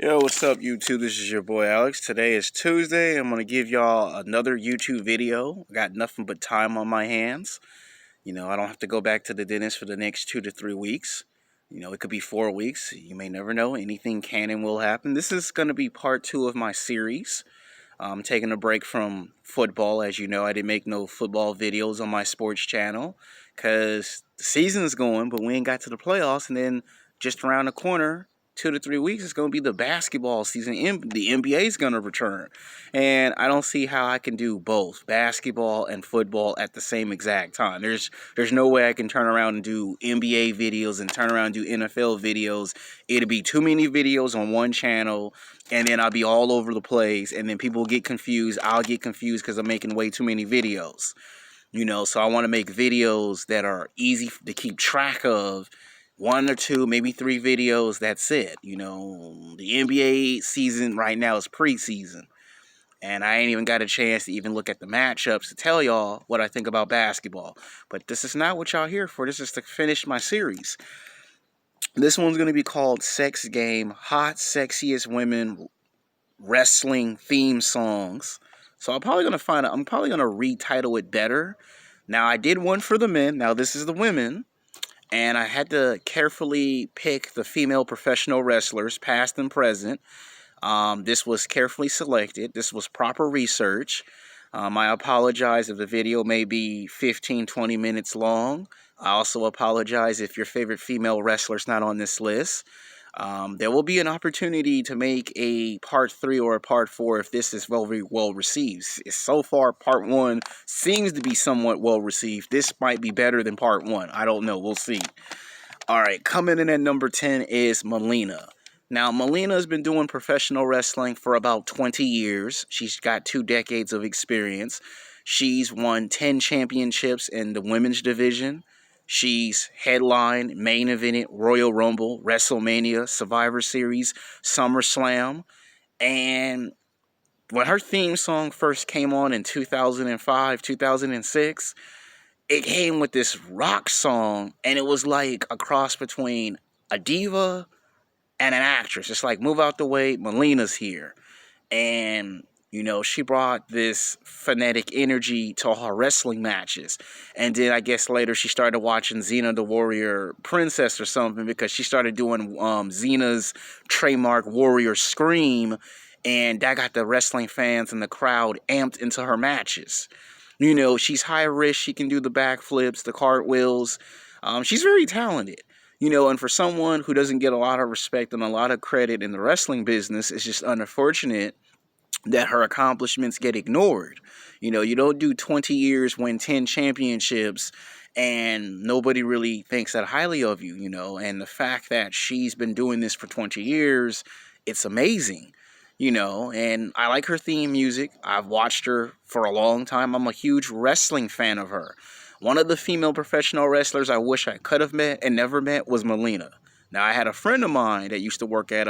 Yo, what's up, YouTube? This is your boy Alex. Today is Tuesday. I'm going to give y'all another YouTube video. I got nothing but time on my hands. I don't have to go back to the dentist for the next 2 to 3 weeks. It could be 4 weeks. You may never know. Anything can and will happen. This is going to be part 2 of my series. I'm taking a break from football. As you know, I didn't make no football videos on my sports channel because the season's going, but we ain't got to the playoffs. And then just around the corner, 2 to 3 weeks, it's going to be the basketball season. The NBA is going to return. And I don't see how I can do both basketball and football at the same exact time. There's no way I can turn around and do NBA videos and turn around and do NFL videos. It'll be too many videos on one channel, and then I'll be all over the place, and then people get confused. I'll get confused because I'm making way too many videos. So I want to make videos that are easy to keep track of. 1 or 2, maybe 3 videos, that's it. The NBA season right now is preseason. And I ain't even got a chance to even look at the matchups to tell y'all what I think about basketball. But this is not what y'all here for. This is to finish my series. This one's going to be called Sex Game, Hot Sexiest Women Wrestling Theme Songs. So I'm probably going to retitle it better. Now, I did one for the men. Now, this is the women. And I had to carefully pick the female professional wrestlers, past and present. This was carefully selected. This was proper research. I apologize if the video may be 15, 20 minutes long. I also apologize if your favorite female wrestler's not on this list. There will be an opportunity to make a part 3 or a part 4 if this is very well received. So far, part 1 seems to be somewhat well received. This might be better than part 1. I don't know. We'll see. All right, coming in at number 10 is Melina. Now, Melina has been doing professional wrestling for about 20 years. She's got 2 decades of experience. She's won 10 championships in the women's division. She's headlined, main evented Royal Rumble, WrestleMania, Survivor Series, SummerSlam. And when her theme song first came on in 2005, 2006, it came with this rock song, and it was like a cross between a diva and an actress. It's like, move out the way, Melina's here. And she brought this frenetic energy to her wrestling matches. And then I guess later she started watching Xena the Warrior Princess or something, because she started doing Xena's trademark warrior scream. And that got the wrestling fans and the crowd amped into her matches. She's high risk. She can do the backflips, the cartwheels. She's very talented. And for someone who doesn't get a lot of respect and a lot of credit in the wrestling business, it's just unfortunate that her accomplishments get ignored. You don't do 20 years, win 10 championships, and nobody really thinks that highly of you, And the fact that she's been doing this for 20 years, it's amazing, And I like her theme music. I've watched her for a long time. I'm a huge wrestling fan of her. One of the female professional wrestlers I wish I could have met and never met was Melina. Now, I had a friend of mine that used to work at,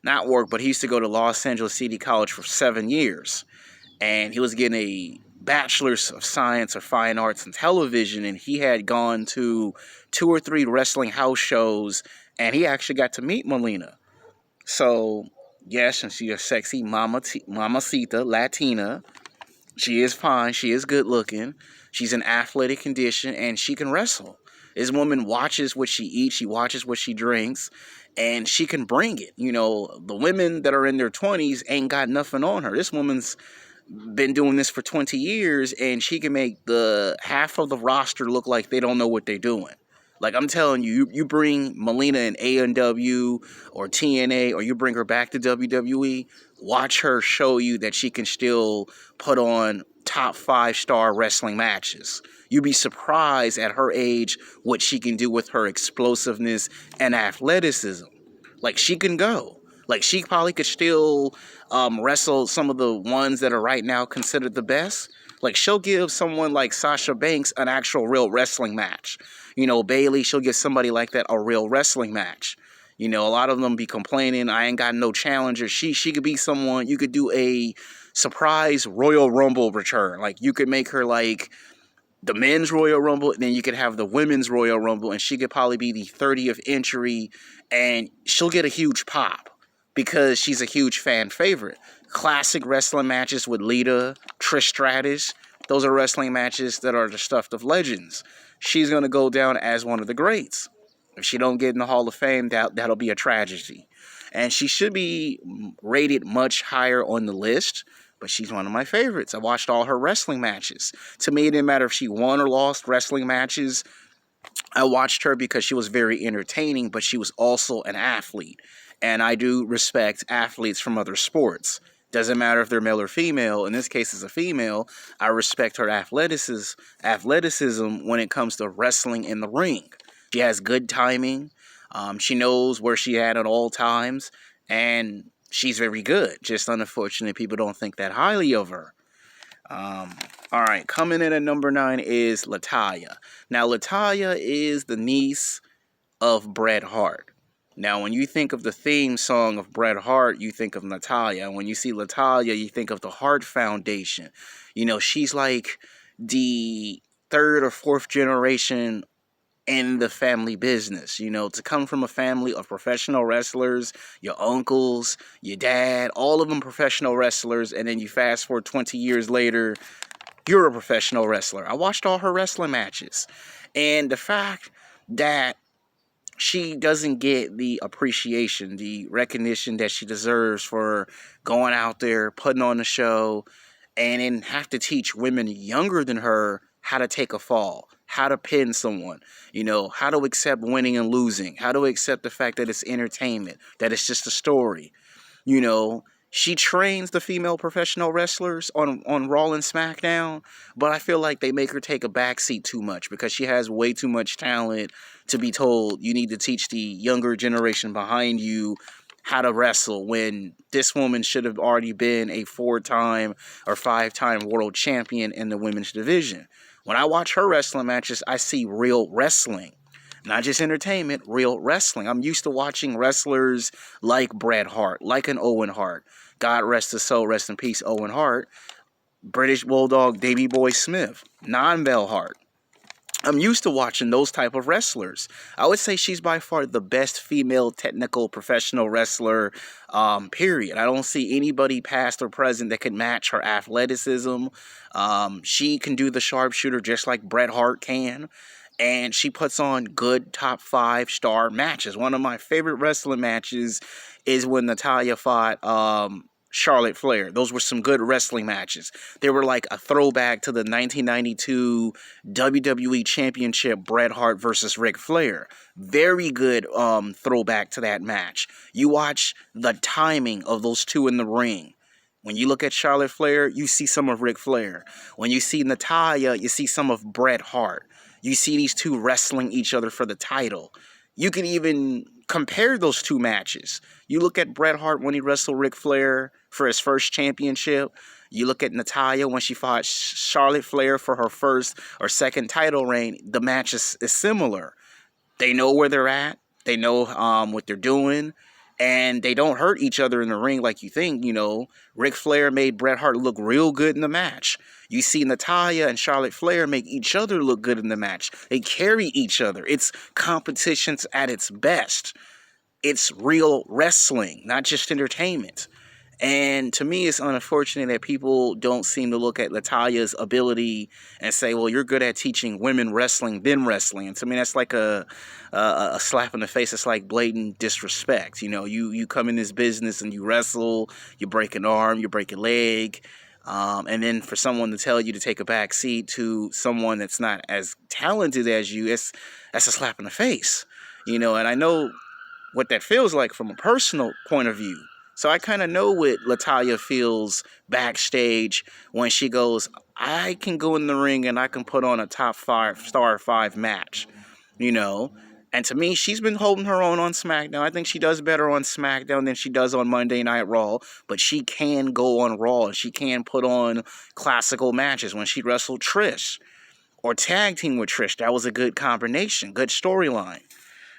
but he used to go to Los Angeles City College for 7 years. And he was getting a bachelor's of science or fine arts in television. And he had gone to 2 or 3 wrestling house shows. And he actually got to meet Melina. So, yes, and she's a sexy mamacita, Latina. She is fine. She is good looking. She's in athletic condition. And she can wrestle. This woman watches what she eats. She watches what she drinks. And she can bring it. The women that are in their 20s ain't got nothing on her. This woman's been doing this for 20 years, and she can make the half of the roster look like they don't know what they're doing. Like, I'm telling you, you bring Melina in A&W or TNA, or you bring her back to WWE, watch her show you that she can still put on top 5-star wrestling matches. You'd be surprised at her age what she can do with her explosiveness and athleticism. Like, she can go. Like, she probably could still wrestle some of the ones that are right now considered the best. Like, she'll give someone like Sasha Banks an actual real wrestling match. Bayley, she'll give somebody like that a real wrestling match. A lot of them be complaining, I ain't got no challenger. She could be someone, you could do a surprise Royal Rumble return. Like, you could make her like the men's Royal Rumble, and then you could have the women's Royal Rumble, and she could probably be the 30th entry, and she'll get a huge pop. because she's a huge fan favorite. Classic wrestling matches with Lita, Trish Stratus. Those are wrestling matches that are the stuff of legends. She's going to go down as one of the greats. If she don't get in the Hall of Fame, that'll be a tragedy. And she should be rated much higher on the list, but she's one of my favorites. I watched all her wrestling matches. To me, it didn't matter if she won or lost wrestling matches. I watched her because she was very entertaining, but she was also an athlete. And I do respect athletes from other sports. Doesn't matter if they're male or female. In this case, as a female, I respect her athleticism when it comes to wrestling in the ring. She has good timing. She knows where she at all times. And she's very good. Just unfortunately, people don't think that highly of her. All right, coming in at number 9 is Lataya. Now, Lataya is the niece of Bret Hart. Now, when you think of the theme song of Bret Hart, you think of Natalya. When you see Lataya, you think of the Hart Foundation. You know, she's like the third or fourth generation in the family business. You know, to come from a family of professional wrestlers, your uncles, your dad, all of them professional wrestlers, and then you fast forward 20 years later, you're a professional wrestler. I watched all her wrestling matches. And the fact that she doesn't get the appreciation, the recognition that she deserves for going out there, putting on the show, and then have to teach women younger than her how to take a fall, how to pin someone, you know, how to accept winning and losing, how to accept the fact that it's entertainment, that it's just a story. You know, she trains the female professional wrestlers on Raw and SmackDown, but I feel like they make her take a backseat too much because she has way too much talent to be told you need to teach the younger generation behind you how to wrestle when this woman should have already been a 4-time or 5-time world champion in the women's division. When I watch her wrestling matches, I see real wrestling. Not just entertainment, real wrestling. I'm used to watching wrestlers like Bret Hart, like an Owen Hart. God rest his soul, rest in peace, Owen Hart. British Bulldog Davey Boy Smith, non-Bell Hart. I'm used to watching those type of wrestlers. I would say she's by far the best female technical professional wrestler, period. I don't see anybody past or present that can match her athleticism. She can do the sharpshooter just like Bret Hart can. And she puts on good top 5-star matches. One of my favorite wrestling matches is when Natalya fought Charlotte Flair. Those were some good wrestling matches. They were like a throwback to the 1992 WWE Championship Bret Hart versus Ric Flair. Very good throwback to that match. You watch the timing of those two in the ring. When you look at Charlotte Flair, you see some of Ric Flair. When you see Natalya, you see some of Bret Hart. You see these two wrestling each other for the title. You can even compare those two matches. You look at Bret Hart when he wrestled Ric Flair for his first championship. You look at Natalya when she fought Charlotte Flair for her first or second title reign. The match is similar. They know where they're at. They know what they're doing. And they don't hurt each other in the ring like you think, you know. Ric Flair made Bret Hart look real good in the match. You see Natalya and Charlotte Flair make each other look good in the match. They carry each other. It's competitions at its best. It's real wrestling, not just entertainment. And to me, it's unfortunate that people don't seem to look at Natalya's ability and say, well, you're good at teaching women wrestling than wrestling. And to me, that's like a slap in the face. It's like blatant disrespect. You know, you come in this business and you wrestle, you break an arm, you break a leg. And then for someone to tell you to take a back seat to someone that's not as talented as you, that's a slap in the face. You know, and I know what that feels like from a personal point of view. So I kind of know what Lataya feels backstage when she goes, I can go in the ring and I can put on a top 5 match, you know. And to me, she's been holding her own on SmackDown. I think she does better on SmackDown than she does on Monday Night Raw. But she can go on Raw and she can put on classical matches. When she wrestled Trish or tag team with Trish, that was a good combination, good storyline.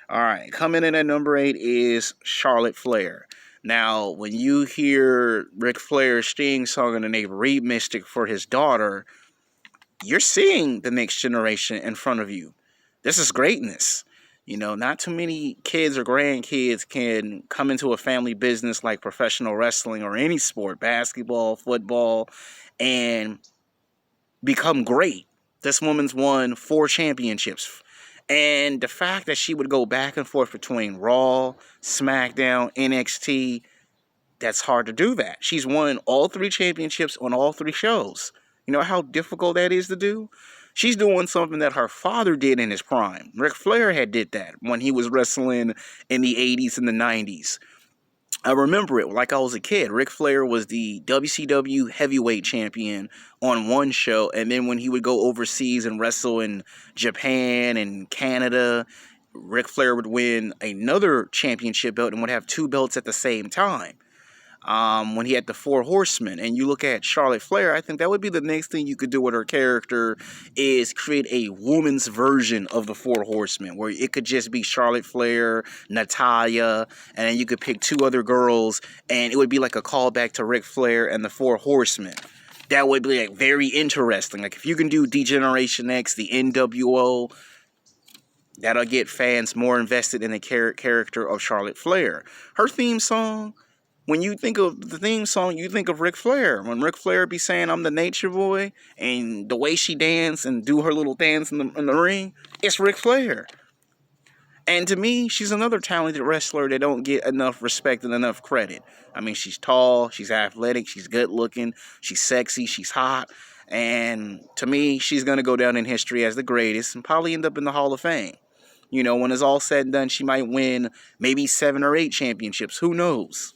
All right, coming in at number 8 is Charlotte Flair. Now, when you hear Ric Flair's theme song and then they remixed it for his daughter, you're seeing the next generation in front of you. This is greatness. You know, not too many kids or grandkids can come into a family business like professional wrestling or any sport, basketball, football, and become great. This woman's won 4 championships. And the fact that she would go back and forth between Raw, SmackDown, NXT, that's hard to do that. She's won all 3 championships on all 3 shows. You know how difficult that is to do? She's doing something that her father did in his prime. Ric Flair had did that when he was wrestling in the 80s and the 90s. I remember it like I was a kid. Ric Flair was the WCW heavyweight champion on one show, and then when he would go overseas and wrestle in Japan and Canada, Ric Flair would win another championship belt and would have 2 belts at the same time. When he had the 4 Horsemen, and you look at Charlotte Flair, I think that would be the next thing you could do with her character is create a woman's version of the 4 Horsemen, where it could just be Charlotte Flair, Natalya, and then you could pick 2 other girls, and it would be like a callback to Ric Flair and the 4 Horsemen. That would be like very interesting. Like if you can do D-Generation X, the NWO, that'll get fans more invested in the character of Charlotte Flair. Her theme song, when you think of the theme song, you think of Ric Flair. When Ric Flair be saying, "I'm the nature boy," and the way she dance and do her little dance in the ring, it's Ric Flair. And to me, she's another talented wrestler that don't get enough respect and enough credit. I mean, she's tall, she's athletic, she's good looking, she's sexy, she's hot. And to me, she's going to go down in history as the greatest and probably end up in the Hall of Fame. You know, when it's all said and done, she might win maybe 7 or 8 championships. Who knows?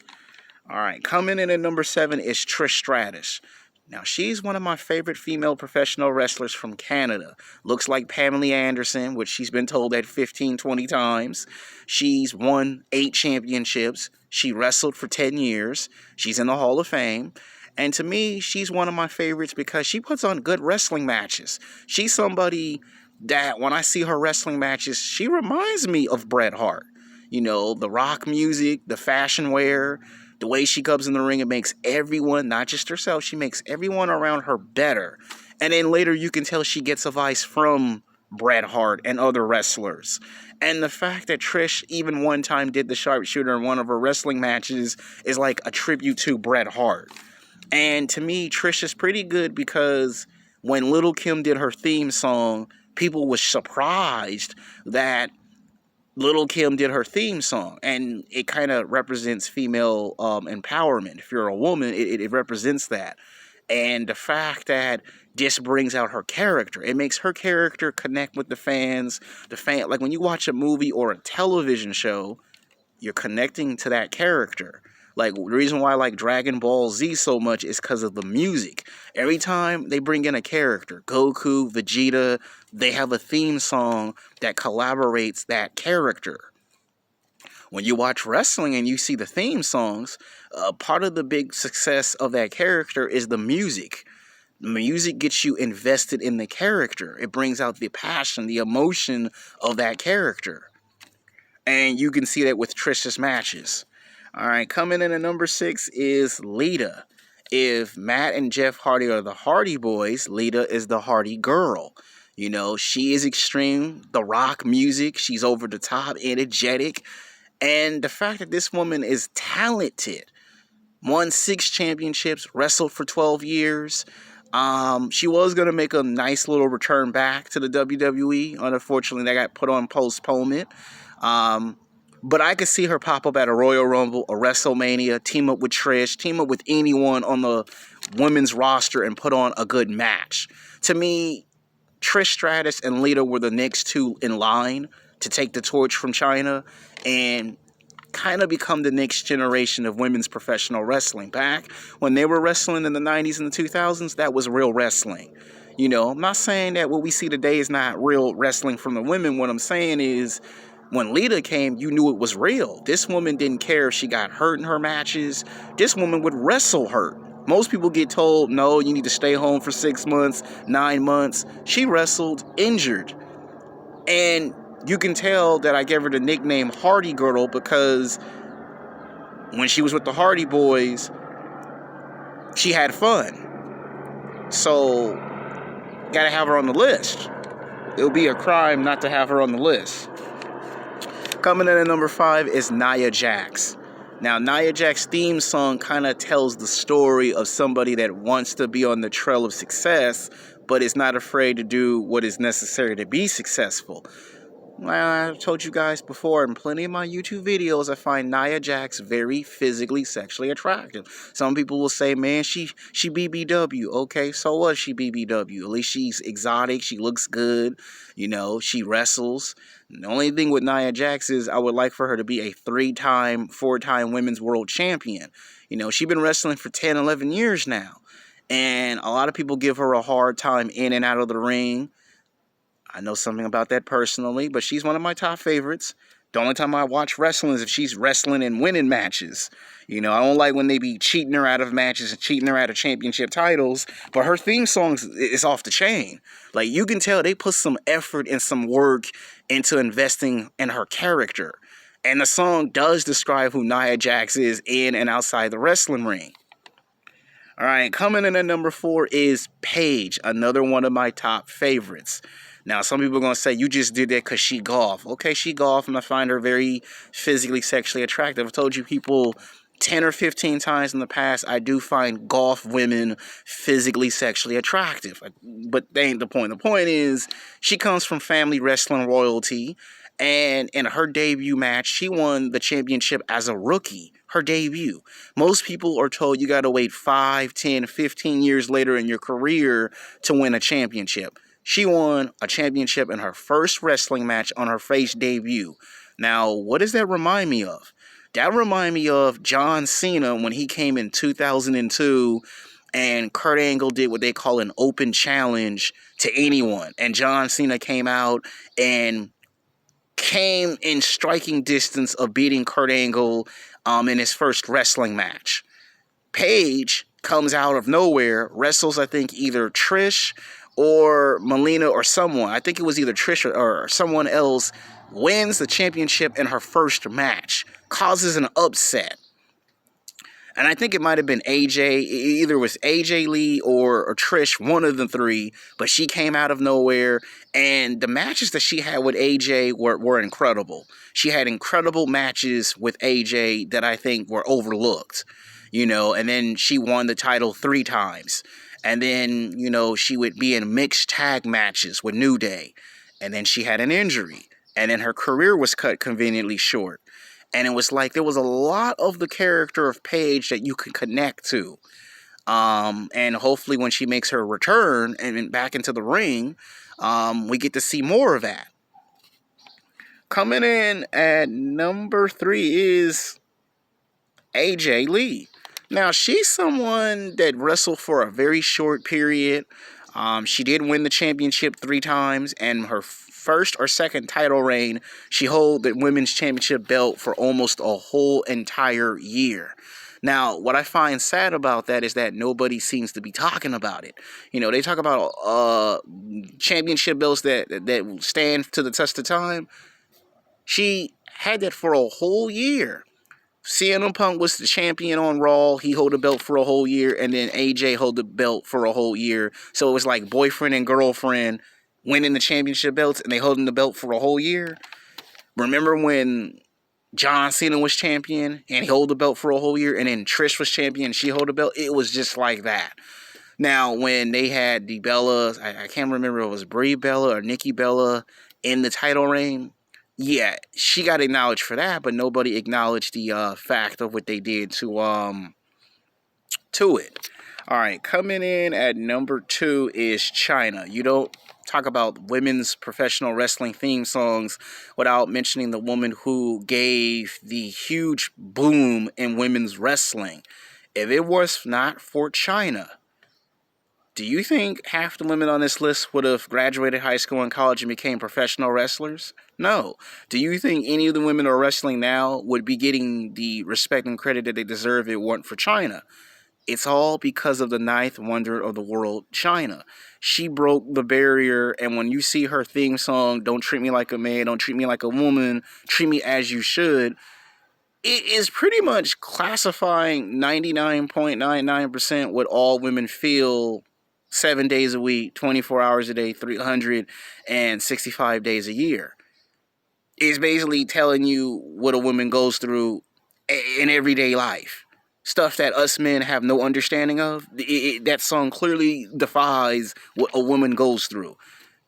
All right, coming in at number 7 is Trish Stratus. Now, she's one of my favorite female professional wrestlers from Canada. Looks like Pamela Anderson, which she's been told that 15, 20 times. She's won 8 championships. She wrestled for 10 years. She's in the Hall of Fame. And to me, she's one of my favorites because she puts on good wrestling matches. She's somebody that, when I see her wrestling matches, she reminds me of Bret Hart. You know, the rock music, the fashion wear, the way she comes in the ring, it makes everyone, not just herself, she makes everyone around her better. And then later you can tell she gets advice from Bret Hart and other wrestlers. And the fact that Trish even one time did the sharpshooter in one of her wrestling matches is like a tribute to Bret Hart. And to me, Trish is pretty good because when Little Kim did her theme song, people were surprised that Little Kim did her theme song, and it kind of represents female empowerment. If you're a woman, it represents that. And the fact that this brings out her character, it makes her character connect with the fans. Like when you watch a movie or a television show, you're connecting to that character. Like, the reason why I like Dragon Ball Z so much is because of the music. Every time they bring in a character, Goku, Vegeta, they have a theme song that collaborates that character. When you watch wrestling and you see the theme songs, part of the big success of that character is the music. Music gets you invested in the character. It brings out the passion, the emotion of that character. And you can see that with Trish's matches. All right, coming in at number 6 is Lita. If Matt and Jeff Hardy are the Hardy Boys, Lita is the Hardy Girl. You know, she is extreme, the rock music, she's over the top, energetic. And the fact that this woman is talented, won 6 championships, wrestled for 12 years. She was going to make a nice little return back to the WWE. Unfortunately, that got put on postponement. But I could see her pop up at a Royal Rumble, a WrestleMania, team up with Trish, team up with anyone on the women's roster and put on a good match. To me, Trish Stratus and Lita were the next 2 in line to take the torch from Chyna and kind of become the next generation of women's professional wrestling. Back when they were wrestling in the 90s and the 2000s, that was real wrestling. You know, I'm not saying that what we see today is not real wrestling from the women. What I'm saying is, when Lita came, you knew it was real. This woman didn't care if she got hurt in her matches. This woman would wrestle hurt. Most people get told, no, you need to stay home for 6 months, 9 months. She wrestled injured. And you can tell that I gave her the nickname Hardy Girl because when she was with the Hardy Boys, she had fun. So, gotta have her on the list. It would be a crime not to have her on the list. Coming in at number 5 is Nia Jax. Now, Nia Jax's theme song kind of tells the story of somebody that wants to be on the trail of success, but is not afraid to do what is necessary to be successful. Well, I've told you guys before in plenty of my YouTube videos, I find Nia Jax very physically, sexually attractive. Some people will say, man, she BBW. Okay, so what? She BBW. At least she's exotic. She looks good. You know, she wrestles. The only thing with Nia Jax is I would like for her to be a 3-time, 4-time women's world champion. You know, she's been wrestling for 10, 11 years now. And a lot of people give her a hard time in and out of the ring. I know something about that personally, but she's one of my top favorites. The only time I watch wrestling is if she's wrestling and winning matches. You know, I don't like when they be cheating her out of matches and cheating her out of championship titles, but her theme songs is off the chain. Like, you can tell they put some effort and some work into investing in her character. And the song does describe who Nia Jax is in and outside the wrestling ring. All right, coming in at number 4 is Paige, another one of my top favorites. Now, some people are going to say, you just did that because she golf. Okay, she golf, and I find her very physically, sexually attractive. I've told you people 10 or 15 times in the past, I do find golf women physically, sexually attractive. But that ain't the point. The point is, she comes from family wrestling royalty, and in her debut match, she won the championship as a rookie. Her debut. Most people are told you got to wait 5, 10, 15 years later in your career to win a championship. She won a championship in her first wrestling match on her face debut. Now, what does that remind me of? That remind me of John Cena when he came in 2002 and Kurt Angle did what they call an open challenge to anyone. And John Cena came out and came in striking distance of beating Kurt Angle in his first wrestling match. Paige comes out of nowhere, wrestles, I think, either Trish or Melina or someone. I think it was either Trish or someone else, wins the championship in her first match, causes an upset. And I think it might have been AJ, either it was AJ Lee or Trish, one of the three, but she came out of nowhere, and the matches that she had with AJ were incredible. She had incredible matches with AJ that I think were overlooked, you know, and then she won the title 3 times. And then, you know, she would be in mixed tag matches with New Day, and then she had an injury, and then her career was cut conveniently short. And it was like there was a lot of the character of Paige that you could connect to. And hopefully when she makes her return and back into the ring, we get to see more of that. Coming in at number 3 is AJ Lee. Now, she's someone that wrestled for a very short period. She did win the championship 3 times, and her first or second title reign, she held the women's championship belt for almost a whole entire year. Now, what I find sad about that is that nobody seems to be talking about it. You know, they talk about championship belts that stand to the test of time. She had that for a whole year. CM Punk was the champion on Raw. He held the belt for a whole year, and then AJ held the belt for a whole year. So it was like boyfriend and girlfriend winning the championship belts, and they holding the belt for a whole year. Remember when John Cena was champion, and he held the belt for a whole year, and then Trish was champion, and she held the belt? It was just like that. Now, when they had the Bellas, I can't remember if it was Brie Bella or Nikki Bella in the title reign. Yeah, she got acknowledged for that, but nobody acknowledged the fact of what they did to it. All right, coming in at number 2 is Chyna. You don't talk about women's professional wrestling theme songs without mentioning the woman who gave the huge boom in women's wrestling. If it was not for Chyna, do you think half the women on this list would have graduated high school and college and became professional wrestlers? No. Do you think any of the women who are wrestling now would be getting the respect and credit that they deserve if it weren't for Chyna? It's all because of the 9th wonder of the world, Chyna. She broke the barrier, and when you see her theme song, Don't Treat Me Like a Man, Don't Treat Me Like a Woman, Treat Me As You Should, it is pretty much classifying 99.99% what all women feel 7 days a week, 24 hours a day, 365 days a year. is basically telling you what a woman goes through in everyday life. Stuff that us men have no understanding of. That song clearly defies what a woman goes through.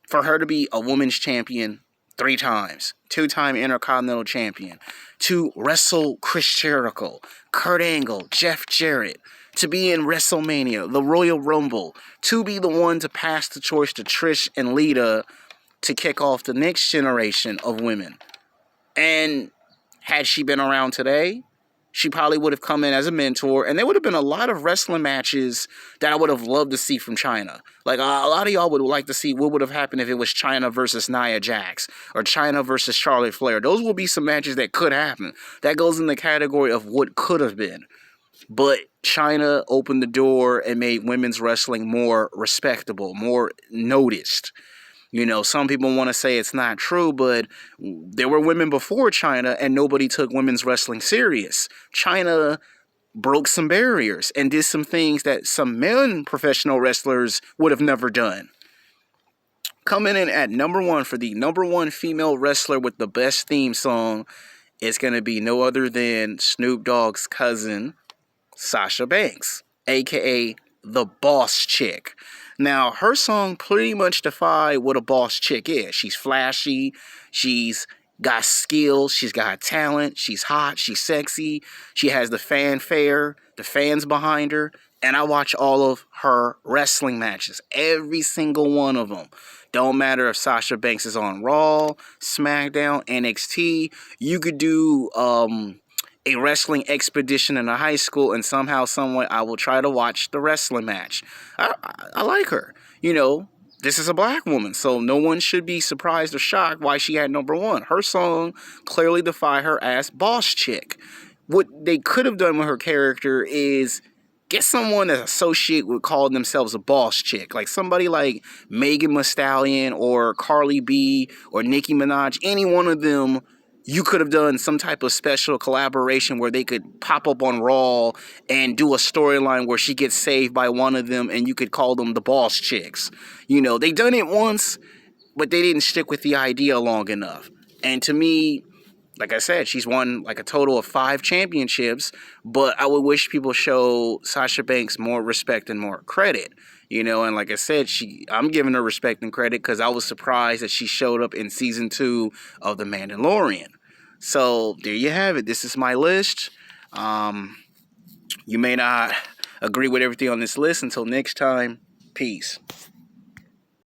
For her to be a women's champion 3 times, 2-time Intercontinental Champion, to wrestle Chris Jericho, Kurt Angle, Jeff Jarrett, to be in WrestleMania, the Royal Rumble, to be the one to pass the torch to Trish and Lita to kick off the next generation of women. And had she been around today, she probably would have come in as a mentor, and there would have been a lot of wrestling matches that I would have loved to see from Chyna. Like, a lot of y'all would like to see what would have happened if it was Chyna versus Nia Jax, or Chyna versus Charlotte Flair. Those will be some matches that could happen. That goes in the category of what could have been. But Chyna opened the door and made women's wrestling more respectable, more noticed. You know, some people want to say it's not true, but there were women before Chyna and nobody took women's wrestling serious. Chyna broke some barriers and did some things that some men professional wrestlers would have never done. Coming in at number 1 for the number 1 female wrestler with the best theme song is going to be no other than Snoop Dogg's cousin, Sasha Banks, a.k.a. the Boss Chick. Now, her song pretty much defy what a boss chick is. She's flashy, she's got skills, she's got talent, she's hot, she's sexy, she has the fanfare, the fans behind her, and I watch all of her wrestling matches, every single one of them. Don't matter if Sasha Banks is on Raw, SmackDown, NXT, you could do a wrestling expedition in a high school, and somehow, someway, I will try to watch the wrestling match. I like her. You know, this is a black woman, so no one should be surprised or shocked why she had number 1. Her song clearly defy her as boss chick. What they could have done with her character is get someone to associate with calling themselves a boss chick. Like somebody like Megan Thee Stallion or Carly B or Nicki Minaj. Any one of them, you could have done some type of special collaboration where they could pop up on Raw and do a storyline where she gets saved by one of them and you could call them the boss chicks. You know, they done it once, but they didn't stick with the idea long enough. And to me, like I said, she's won like a total of 5 championships, but I would wish people show Sasha Banks more respect and more credit. You know, and like I said, I'm giving her respect and credit because I was surprised that she showed up in season 2 of The Mandalorian. So there you have it. This is my list. You may not agree with everything on this list. Until next time, peace.